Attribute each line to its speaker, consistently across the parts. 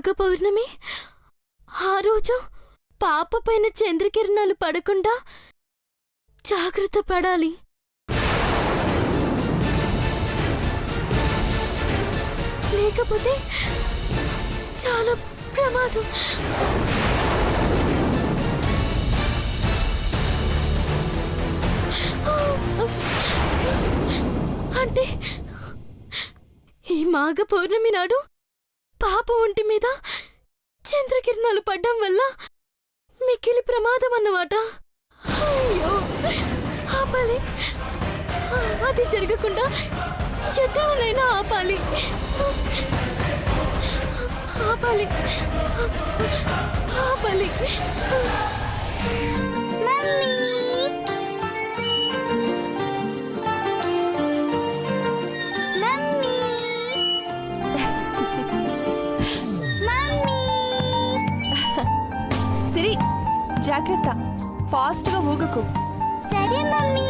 Speaker 1: మాఘ పౌర్ణమి ఆ రోజు పాప పైన చంద్రకిరణాలు పడకుండా జాగ్రత్త పడాలి. లేకపోతే చాలా ప్రమాదం. అంటే ఈ మాఘ పౌర్ణమి నాడు పాప ఒంటి మీద చంద్రకిరణాలు పడ్డం వల్ల మిక్కిలి ప్రమాదం అన్నమాట. అయ్యో, ఆపాలి. అది జరగకుండా ఎట్లనైనా ఆపాలి. ఆపాలి ఆపాలి.
Speaker 2: సిరి, జాగ్రత్త, ఫాస్ట్ గా ఊగకు.
Speaker 3: సరే మమ్మీ.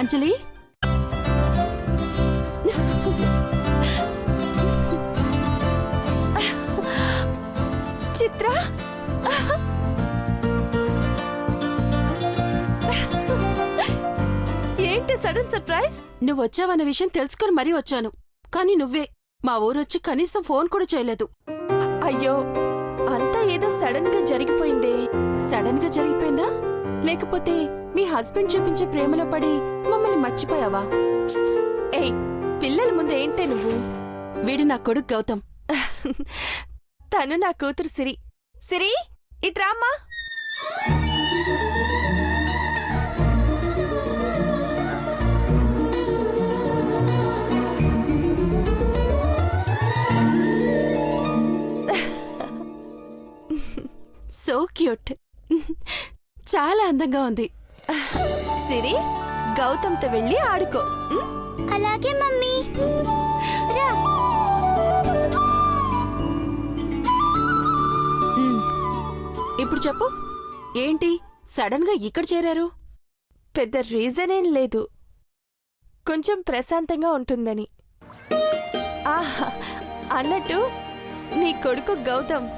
Speaker 2: అంజలి, చిత్ర, ఏంటి సడన్ సర్ప్రైజ్?
Speaker 4: నువ్వు వచ్చావన్న విషయం తెలుసుకొని మరీ వచ్చాను. కానీ నువ్వే మా ఊరొచ్చి కనీసం ఫోన్ కూడా చేయలేదు.
Speaker 2: అయ్యో, అంతా ఏదో సడన్ గా జరిగిపోయిందే.
Speaker 4: సడన్ గా జరిగిపోయిందా, లేకపోతే మీ హస్బెండ్ చూపించే ప్రేమలో పడి మమ్మల్ని మర్చిపోయావా?
Speaker 2: ఏయ్, పిల్లల ముందు ఏంటే నువ్వు?
Speaker 4: వీడు నా కొడుకు గౌతమ్.
Speaker 2: తను నా కూతురు సిరి. సిరి, ఇట్రామ్మా.
Speaker 4: So cute. చాలా అందంగా ఉంది.
Speaker 2: సిరి, గౌతమ్తో వెళ్ళి ఆడుకో.
Speaker 3: అలాగే మమ్మీ. రా.
Speaker 4: ఇప్పుడు చెప్పు, ఏంటి సడన్ గా ఇక్కడ చేరారు?
Speaker 2: పెద్ద రీజన్ ఏం లేదు, కొంచెం ప్రశాంతంగా ఉంటుందని. ఆహా, అన్నట్టు నీ కొడుకు గౌతమ్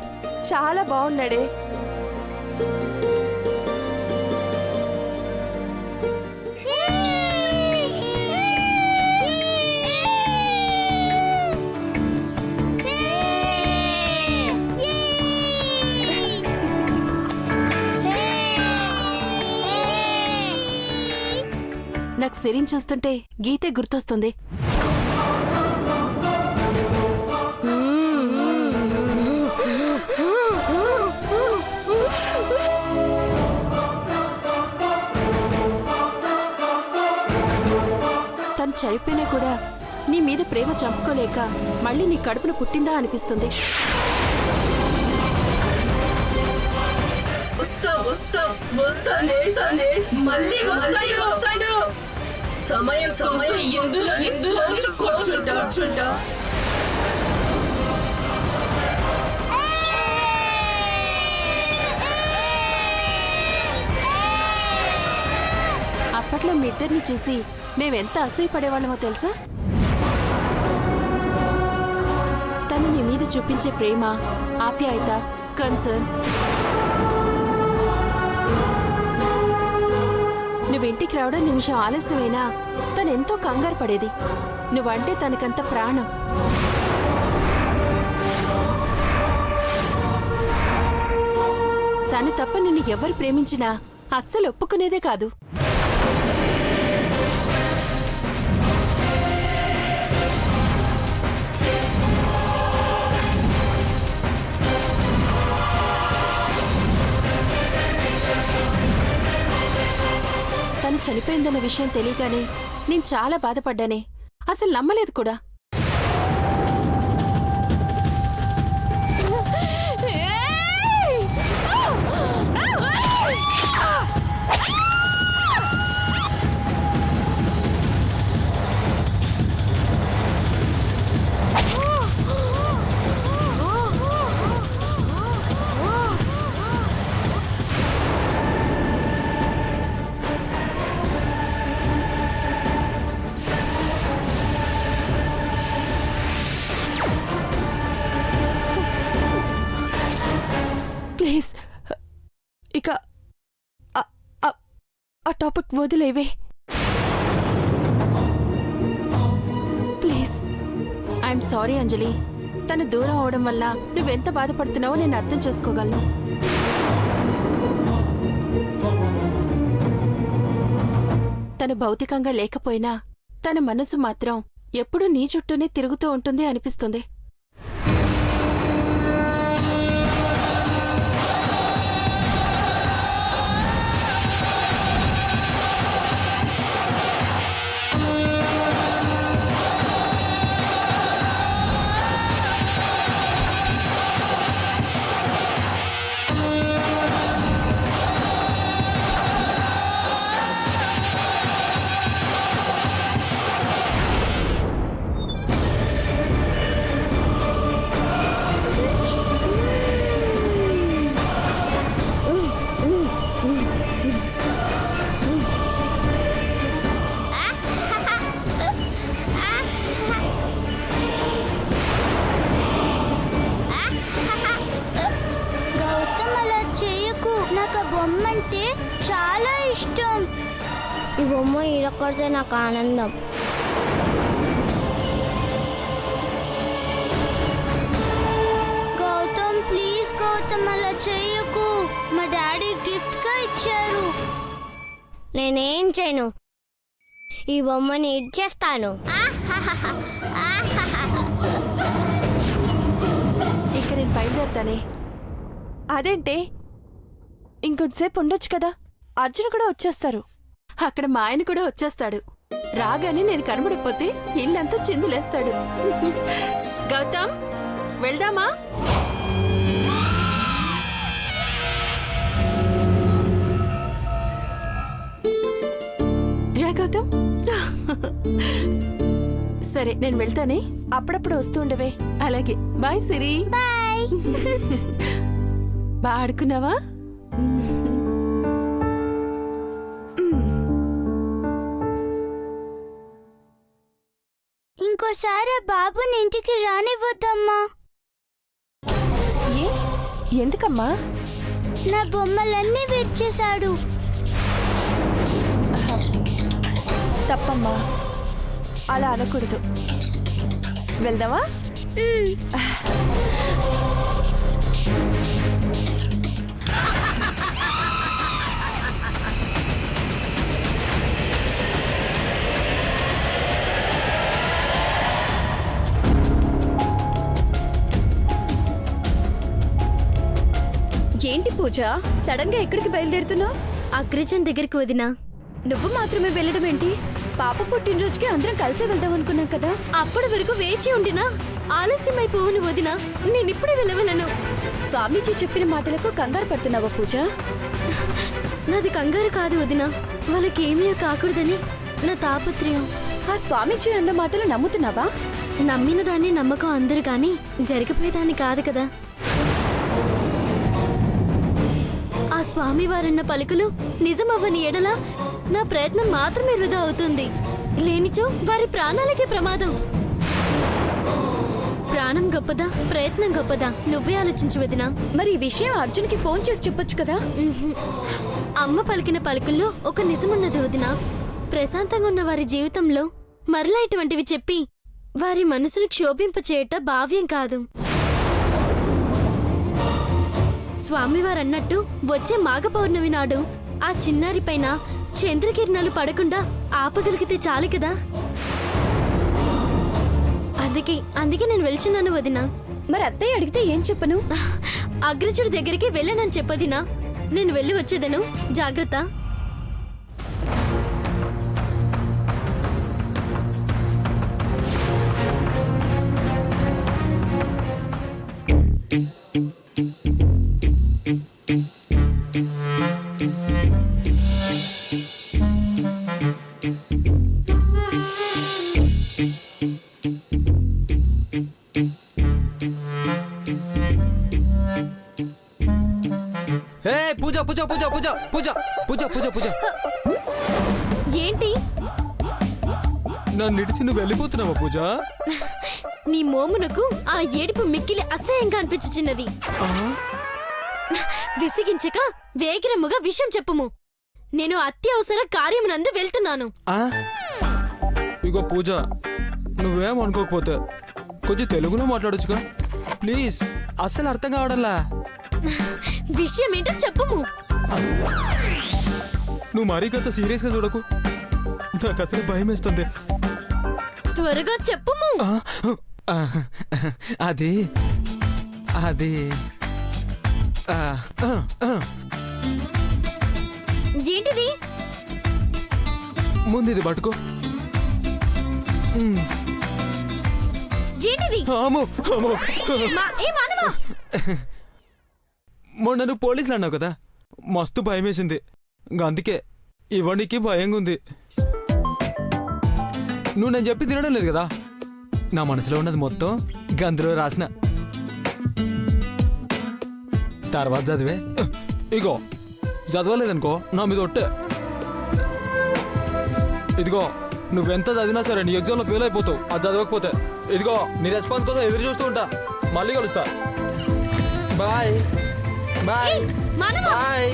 Speaker 2: చాలా బాగున్నాడే.
Speaker 4: నాకు సిరిని చూస్తుంటే గీతే గుర్తొస్తుంది. తను చనిపోయినా కూడా నీ మీద ప్రేమ చంపుకోలేక మళ్ళీ నీ కడుపున పుట్టిందా అనిపిస్తుంది. అప్పట్లో మీ ఇద్దరిని చూసి మేమెంత అసూయపడేవాళ్ళమో తెలుసా? తను నీ మీద చూపించే ప్రేమ, ఆప్యాయత, కన్సర్న్. నువ్వింటికి రావడం నిమిషం ఆలస్యమైనా తనెంతో కంగారు పడేది. నువ్వంటే తనకంత ప్రాణం. తను తప్ప నిన్ను ఎవరు ప్రేమించినా అస్సలు ఒప్పుకునేదే కాదు. తను చనిపోయిందన్న విషయం తెలియగానే నేను చాలా బాధపడ్డానే. అసలు నమ్మలేదు కూడా.
Speaker 2: ప్లీజ్ ఇక ఆ టాపిక్ వదిలేవే ప్లీజ్.
Speaker 4: ఐఎమ్ సారీ అంజలి. తను దూరం అవడం వల్ల నువ్వెంత బాధపడుతున్నావో నేను అర్థం చేసుకోగలను. తను భౌతికంగా లేకపోయినా తన మనసు మాత్రం ఎప్పుడూ నీ చుట్టూనే తిరుగుతూ ఉంటుంది అనిపిస్తుంది.
Speaker 3: గౌతమ్ అలా చేయకు, నాకు ఆ బొమ్మ అంటే చాలా ఇష్టం. ఈ బొమ్మ ఇరకొడితే నాకు ఆనందం. గౌతమ్ ప్లీజ్ గౌతమ్ అలా చేయకు, మా డాడీ గిఫ్ట్ గా ఇచ్చారు. నేనేం చేయను, ఈ బొమ్మని ఇచ్చేస్తాను.
Speaker 4: ఇక నేను బయలుదేరుతానే.
Speaker 2: అదేంటే ఇంకొంతసేపు ఉండొచ్చు కదా, అర్జున్ కూడా వచ్చేస్తారు.
Speaker 4: అక్కడ మా ఆయన కూడా వచ్చేస్తాడు. రాగానే నేను కనబడకపోతే ఇల్లంతా చిందులేస్తాడు. గౌతమ్ వెళ్దామా? రా గౌతమ్. సరే నేను వెళ్తానే.
Speaker 2: అప్పుడప్పుడు వస్తూ ఉండవే.
Speaker 4: అలాగే. బాయ్ సిరి.
Speaker 3: బాయ్.
Speaker 4: బాగా ఆడుకున్నావా?
Speaker 3: ఇంకోసారి ఆ బాబుని ఇంటికి రానివ్వద్దమ్మా.
Speaker 2: ఎందుకమ్మా?
Speaker 3: నా బొమ్మలన్నీ విరిచేశాడు.
Speaker 2: తప్పమ్మా, అలా అనకూడదు. వెళ్దామా?
Speaker 5: ఏంటి పూజ, సడన్ గా ఎక్కడికి బయలుదేరుతున్నావు?
Speaker 1: అగ్రజన్ దగ్గరికి వదినా.
Speaker 5: నువ్వు మాత్రమే వెళ్ళడం ఏంటి? పాప పుట్టినరోజుకి అందరం కలిసే వెళ్దాం అనుకున్నాం కదా.
Speaker 1: అప్పటి వరకు వేచి ఉండినా ఆలస్యమైపోవును వదినా. నేనిప్పుడే వెళ్ళవలను.
Speaker 5: స్వామీజీ చెప్పిన మాటలకు కంగారు పడుతున్నావా పూజ?
Speaker 1: నాది కంగారు కాదు వదినా, వాళ్ళకి ఏమీ కాకూడదని నా తాపత్రయం.
Speaker 5: ఆ స్వామీజీ అన్న మాటలు నమ్ముతున్నావా?
Speaker 1: నమ్మిన దాన్ని నమ్మకం అందరు కానీ జరిగిపోయేదాన్ని కాదు కదా. ఆ స్వామివారన్న పలుకులు నిజమవ్వని ఎడల నా ప్రయత్నం మాత్రమే వృధా అవుతుంది. లేనిచో వారి ప్రాణాలకే ప్రమాదం. ప్రాణం గొప్పదా, ప్రయత్నం గొప్పదా? నువ్వే ఆలోచించు వదినా.
Speaker 5: మరి ఈ విషయం అర్జున్కి ఫోన్ చేసి చెప్పొచ్చు కదా.
Speaker 1: అమ్మ పలికిన పలుకుల్లో ఒక నిజమున్నది వదినా. ప్రశాంతంగా ఉన్న వారి జీవితంలో మరలా ఇటువంటివి చెప్పి వారి మనసును క్షోభింపచేయట భావ్యం కాదు. స్వామివారన్నట్టు వచ్చే మాఘ పౌర్ణమి నాడు ఆ చిన్నారి పైన చంద్రకిరణాలు పడకుండా ఆపగలిగితే చాలు కదా. అందుకే నేను వెళ్తున్నాను వదినా.
Speaker 5: మరి అత్తయ్య అడిగితే ఏం చెప్పను?
Speaker 1: అగ్రజుడి దగ్గరికి వెళ్ళనని చెప్పదినా. నేను వెళ్ళి వచ్చేదను. జాగ్రత్త.
Speaker 6: పూజ పూజ పూజ పూజ పూజ పూజ పూజ పూజ.
Speaker 1: ఏంటి?
Speaker 6: నన్ను నిడిచి నువ్వు వెళ్ళిపోతున్నావా పూజ?
Speaker 1: నీ మోమునకు ఆ ఏడుపు మిక్కిలి అసహ్యంగా అనిపించుచున్నది. విసిగించక వేగిరమ్ముగా విషయం చెప్పుము. నేను అత్యవసర కార్యమునందు వెళ్తున్నాను.
Speaker 6: ఆ? ఇగో పూజ, నువ్వేం అనుకోకపోతే కొంచెం తెలుగులో మాట్లాడొచ్చుగా ప్లీజ్. అస్సలు అర్థం కావడంలా.
Speaker 1: విషయం ఏంటో చెప్పుము.
Speaker 6: నువ్వు మరీ కొంత సీరియస్గా చూడకు, నాకు అసలు భయం వేస్తుంది.
Speaker 1: త్వరగా చెప్పుము.
Speaker 6: అది అది
Speaker 1: ఏంటిది?
Speaker 6: ముందు ఇది పట్టుకో.
Speaker 1: ఏంటిది?
Speaker 6: అమ్మో అమ్మో,
Speaker 1: ఏ మానవా?
Speaker 6: మొన్న నువ్వు పోలీసులు అన్నావు కదా, మస్తు భయం వేసింది. అందుకే ఇవ్వడానికి భయంగా ఉంది. నువ్వు నేను చెప్పి తినడం లేదు కదా, నా మనసులో ఉన్నది మొత్తం గందులో రాసిన తర్వాత చదివే. ఇగో చదవలేదనుకో నా మీద ఒట్టే. ఇదిగో నువ్వెంత చదివినా సరే నీ ఎగ్జామ్లో ఫెయిల్ అయిపోతావు అది చదవకపోతే. ఇదిగో నీ రెస్పాన్స్ కోసం ఎదురు చూస్తూ ఉంటా. మళ్ళీ కలుస్తా. బాయ్ బాయ్
Speaker 1: మానవా!
Speaker 6: బాయ్.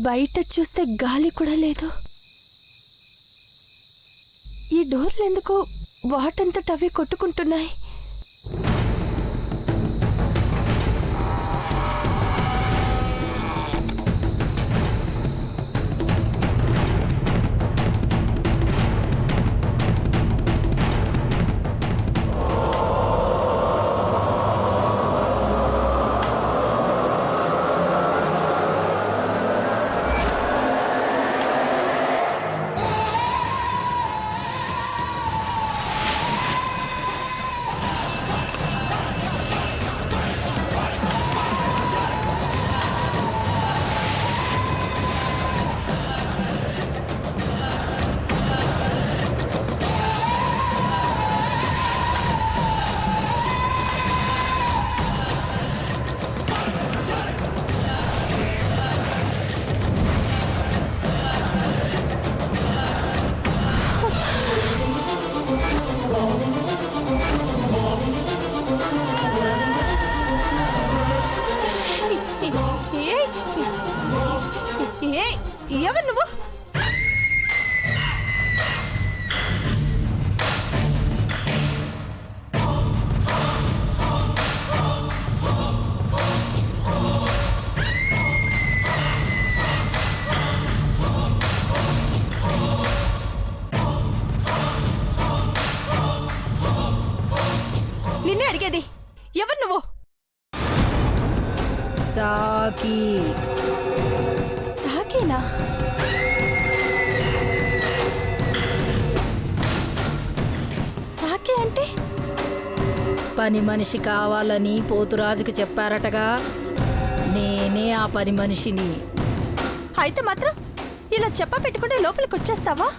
Speaker 2: బయట చూస్తే గాలి కూడా లేదు. ఈ డోర్లు ఎందుకో వాటంతట అవి కొట్టుకుంటున్నాయి. అడిగేది? ఎవరు నువ్వు?
Speaker 7: సాకి
Speaker 2: సాకేనా? సాకే అంటే?
Speaker 7: పని మనిషి కావాలని పోతురాజుకి చెప్పారటగా, నేనే ఆ పని మనిషిని.
Speaker 2: అయితే మాత్రం ఇలా చెప్ప పెట్టుకుంటే లోపలికి వచ్చేస్తావా?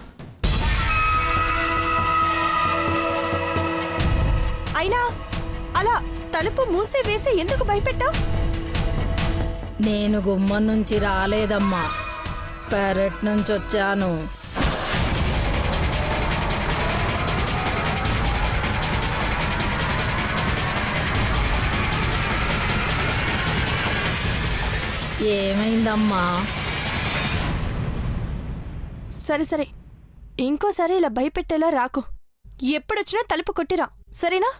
Speaker 2: అయినా అలా తలుపు మూసి వేసి ఎందుకు భయపెట్టావు?
Speaker 7: నేను గుమ్మం నుంచి రాలేదమ్మా, పెరట్ నుంచి వచ్చాను. ఏమైందమ్మా?
Speaker 2: సరే సరే, ఇంకోసారి ఇలా భయపెట్టేలా రాకు. ఎప్పుడొచ్చినా తలుపు కొట్టిరా, సరేనా?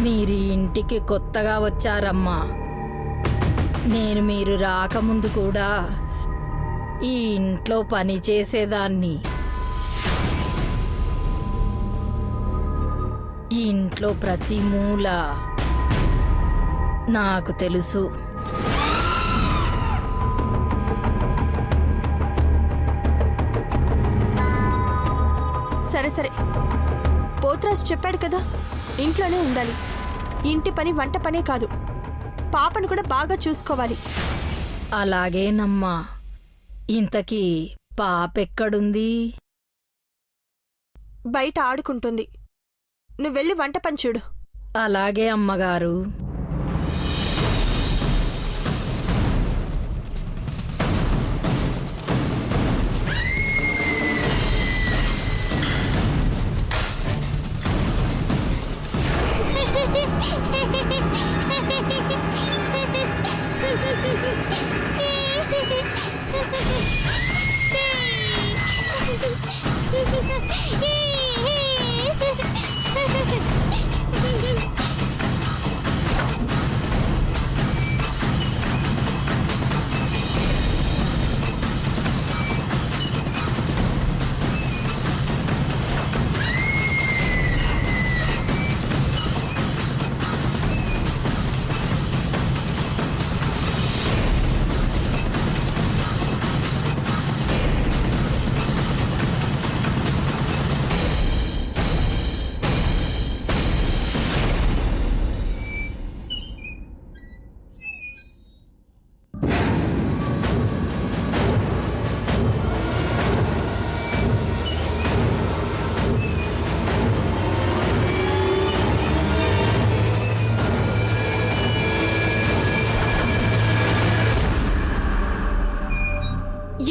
Speaker 7: మీరు ఇంటికి కొత్తగా వచ్చారమ్మా. నేను మీరు రాకముందు కూడా ఈ ఇంట్లో పని చేసేదాన్ని. ఈ ఇంట్లో ప్రతి మూల నాకు తెలుసు.
Speaker 2: సరే సరే, పోత్రాజు చెప్పాడు కదా, ఇంట్లోనే ఉండాలి. ఇంటి పని వంట పనే కాదు, పాపను కూడా బాగా చూసుకోవాలి.
Speaker 7: అలాగేనమ్మా. ఇంతకీ పాపెక్కడుంది?
Speaker 2: బయట ఆడుకుంటుంది. నువ్వెళ్ళి వంట పని చూడు.
Speaker 7: అలాగే అమ్మగారు.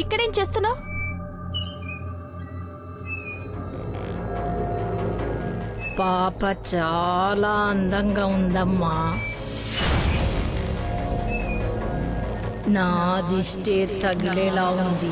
Speaker 2: ఇక్కడేం చేస్తున్నావు?
Speaker 7: పాప చాలా అందంగా ఉందమ్మా. నా దిష్టే తగిలేలా ఉంది.